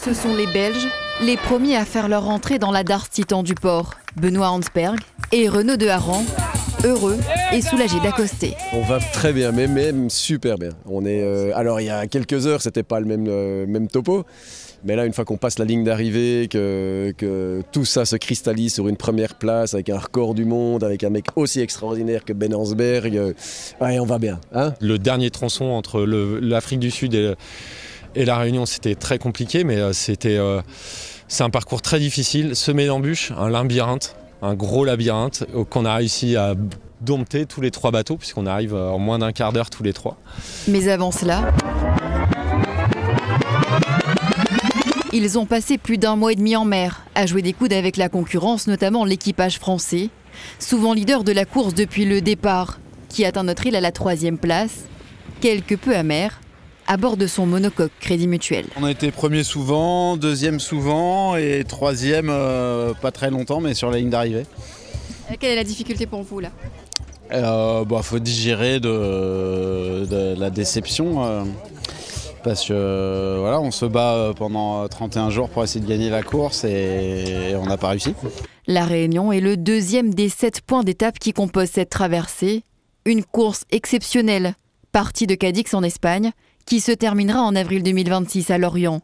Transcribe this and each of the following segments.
Ce sont les Belges, les premiers à faire leur entrée dans la Darse Titan du port. Benoît Hansberg et Renaud de Haran, heureux et soulagés d'accoster. On va très bien, même super bien. Alors il y a quelques heures, c'était pas le même topo. Mais là, une fois qu'on passe la ligne d'arrivée, que tout ça se cristallise sur une première place, avec un record du monde, avec un mec aussi extraordinaire que Ben Hansberg, ouais, on va bien. Hein, le dernier tronçon entre l'Afrique du Sud et la Réunion, c'était très compliqué, mais c'est un parcours très difficile, semé d'embûches, un labyrinthe, un gros labyrinthe qu'on a réussi à dompter tous les 3 bateaux, puisqu'on arrive en moins d'un quart d'heure tous les 3. Mais avant cela, ils ont passé plus d'1 mois et demi en mer, à jouer des coudes avec la concurrence, notamment l'équipage français, souvent leader de la course depuis le départ, qui atteint notre île à la 3e place, quelque peu amer, à bord de son monocoque Crédit Mutuel. On a été premier souvent, 2e souvent et 3e pas très longtemps, mais sur la ligne d'arrivée. Quelle est la difficulté pour vous là ? Faut digérer de la déception. Parce que voilà, on se bat pendant 31 jours pour essayer de gagner la course et on n'a pas réussi. La Réunion est le 2e des 7 points d'étape qui composent cette traversée. Une course exceptionnelle, partie de Cadix en Espagne, qui se terminera en avril 2026 à Lorient.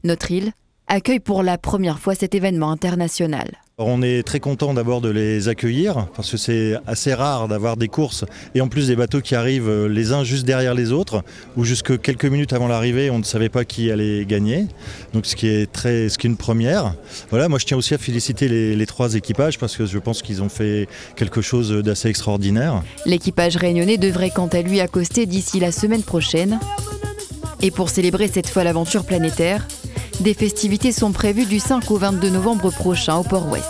Notre île accueille pour la première fois cet événement international. On est très content d'abord de les accueillir parce que c'est assez rare d'avoir des courses et en plus des bateaux qui arrivent les uns juste derrière les autres ou jusque quelques minutes avant l'arrivée on ne savait pas qui allait gagner, donc ce qui est une première. Voilà, moi je tiens aussi à féliciter les 3 équipages parce que je pense qu'ils ont fait quelque chose d'assez extraordinaire. L'équipage réunionnais devrait quant à lui accoster d'ici la semaine prochaine. Et pour célébrer cette fois l'aventure planétaire, des festivités sont prévues du 5 au 22 novembre prochain au Port-Ouest.